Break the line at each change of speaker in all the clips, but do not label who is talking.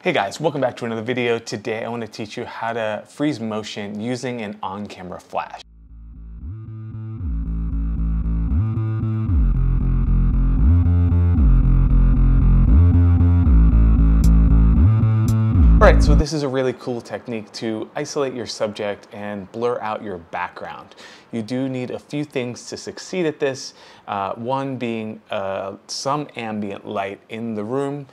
Hey guys, welcome back to another video. Today I want to teach you how to freeze motion using an on-camera flash. Alright, so this is a really cool technique to isolate your subject and blur out your background. You do need a few things to succeed at this. One being some ambient light in the room.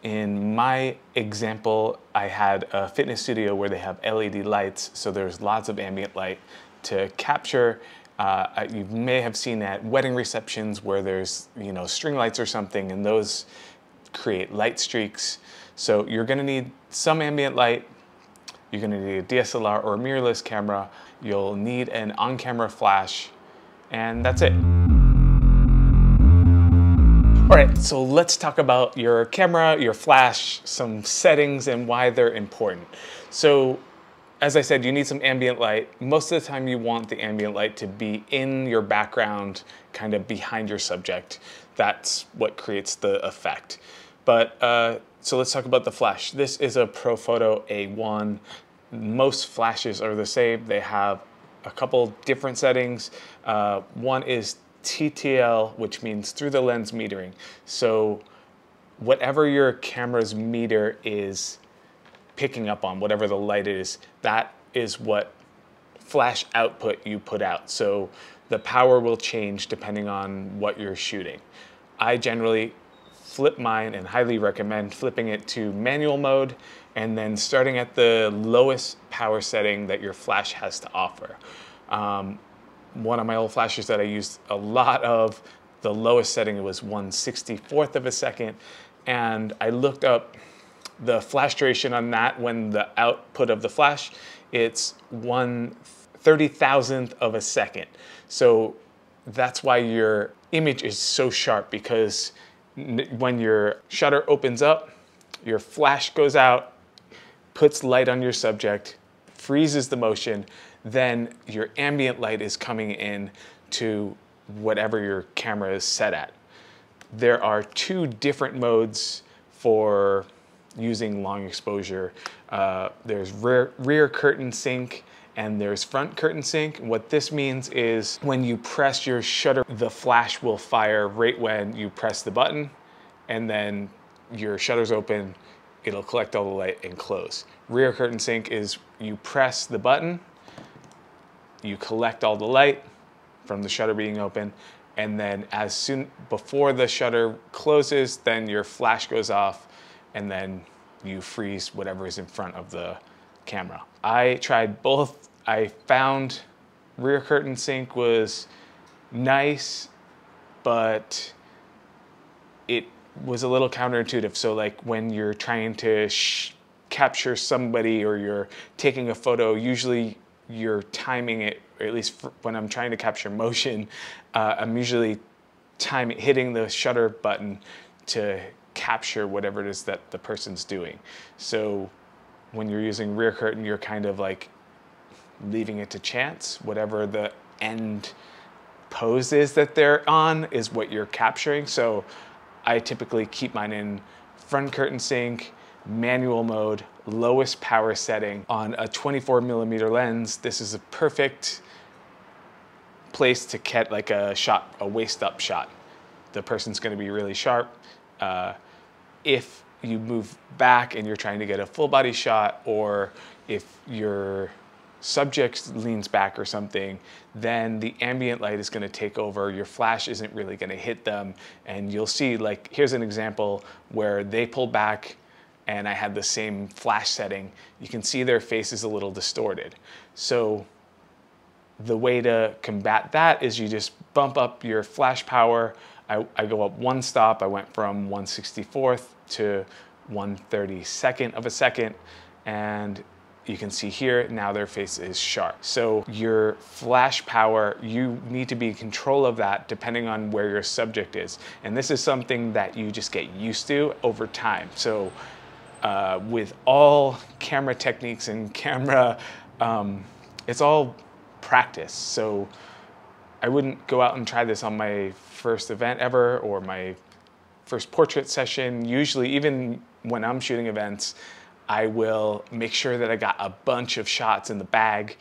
In my example, I had a fitness studio where they have LED lights, so there's lots of ambient light to capture. You may have seen at wedding receptions where there's, string lights or something, and those create light streaks. So you're gonna need some ambient light. You're gonna need a DSLR or a mirrorless camera. You'll need an on-camera flash, and that's it. All right, so let's talk about your camera, your flash, some settings and why they're important. So as I said, you need some ambient light. Most of the time you want the ambient light to be in your background, kind of behind your subject. That's what creates the effect. But so let's talk about the flash. This is a Profoto A1. Most flashes are the same. They have a couple different settings. One is TTL, which means through the lens metering. So whatever your camera's meter is picking up on, whatever the light is, that is what flash output you put out. So the power will change depending on what you're shooting. I generally flip mine and highly recommend flipping it to manual mode and then starting at the lowest power setting that your flash has to offer. One of my old flashes that I used a lot of, the lowest setting was 1/64th of a second, and I looked up the flash duration on that when the output of the flash, it's 1/30,000th of a second. So that's why your image is so sharp, because when your shutter opens up, your flash goes out, puts light on your subject, freezes the motion, then your ambient light is coming in to whatever your camera is set at. There are two different modes for using long exposure. There's rear curtain sync and there's front curtain sync. What this means is when you press your shutter, the flash will fire right when you press the button, and then your shutter's open, it'll collect all the light and close. Rear curtain sync is you press the button, you collect all the light from the shutter being open, and then before the shutter closes, then your flash goes off, and then you freeze whatever is in front of the camera. I tried both. I found rear curtain sync was nice, but it was a little counterintuitive. So like when you're trying to capture somebody or you're taking a photo, usually you're timing it, or at least when I'm trying to capture motion, I'm usually hitting the shutter button to capture whatever it is that the person's doing. So when you're using rear curtain, you're kind of like leaving it to chance. Whatever the end pose is that they're on is what you're capturing. So I typically keep mine in front curtain sync, manual mode, lowest power setting. On a 24mm lens, this is a perfect place to get like a waist up shot. The person's gonna be really sharp. If you move back and you're trying to get a full body shot, or if your subject leans back or something, then the ambient light is gonna take over. Your flash isn't really gonna hit them. And you'll see, like, here's an example where they pulled back and I had the same flash setting. You can see their face is a little distorted. So the way to combat that is you just bump up your flash power. I go up one stop. I went from 1/64th to 1/32nd of a second. And you can see here, now their face is sharp. So your flash power, you need to be in control of that depending on where your subject is. And this is something that you just get used to over time. So with all camera techniques and camera, it's all practice. So I wouldn't go out and try this on my first event ever or my first portrait session. Usually, even when I'm shooting events, I will make sure that I got a bunch of shots in the bag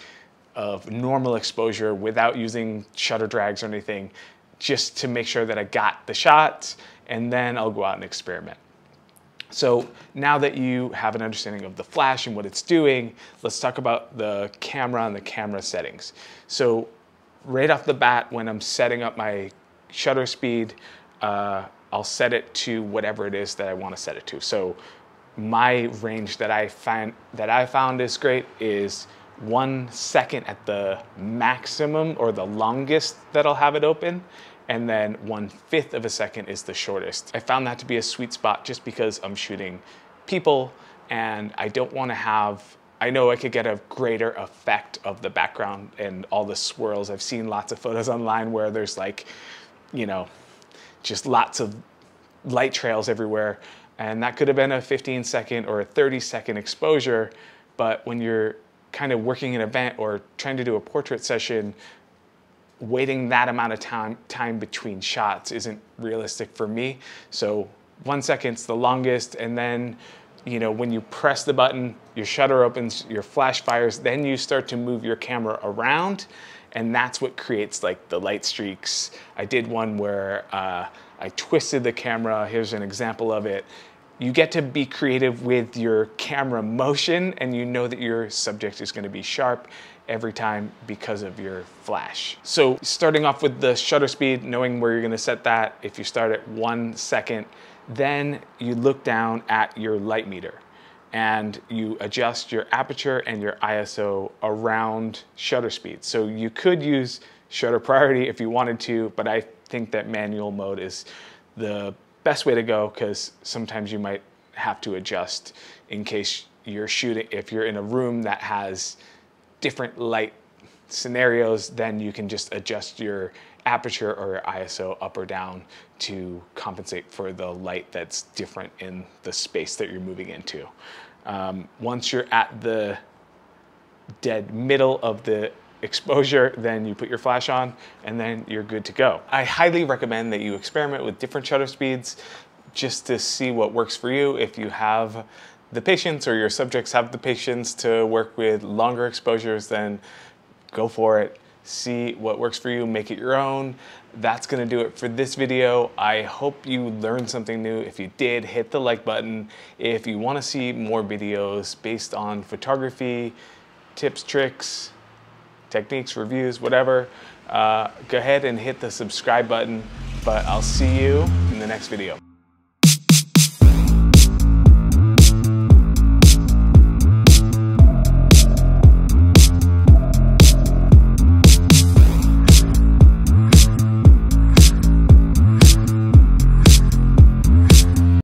of normal exposure without using shutter drags or anything, just to make sure that I got the shots, and then I'll go out and experiment. So now that you have an understanding of the flash and what it's doing, let's talk about the camera and the camera settings. So right off the bat, when I'm setting up my shutter speed, I'll set it to whatever it is that I want to set it to. So my range that I found is great is 1 second at the maximum, or the longest that I'll have it open, and then 1/5 of a second is the shortest. I found that to be a sweet spot just because I'm shooting people and I don't want to have, I know I could get a greater effect of the background and all the swirls. I've seen lots of photos online where there's like, you know, just lots of light trails everywhere. And that could have been a 15-second or a 30-second exposure. But when you're kind of working an event or trying to do a portrait session, waiting that amount of time between shots isn't realistic for me. So 1 second's the longest, and then, you know, when you press the button, your shutter opens, your flash fires, then you start to move your camera around, and that's what creates like the light streaks. I did one where I twisted the camera. Here's an example of it. You get to be creative with your camera motion, and you know that your subject is going to be sharp every time because of your flash. So starting off with the shutter speed, knowing where you're going to set that, if you start at 1 second, then you look down at your light meter and you adjust your aperture and your ISO around shutter speed. So you could use shutter priority if you wanted to, but I think that manual mode is the best way to go, because sometimes you might have to adjust in case you're shooting, if you're in a room that has different light scenarios, then you can just adjust your aperture or your ISO up or down to compensate for the light that's different in the space that you're moving into. Once you're at the dead middle of the exposure, then you put your flash on and then you're good to go. I highly recommend that you experiment with different shutter speeds just to see what works for you. If you have the patience, or your subjects have the patience to work with longer exposures, then go for it. See what works for you, make it your own. That's gonna do it for this video. I hope you learned something new. If you did, hit the like button. If you wanna see more videos based on photography, tips, tricks, techniques, reviews, whatever, go ahead and hit the subscribe button, but I'll see you in the next video.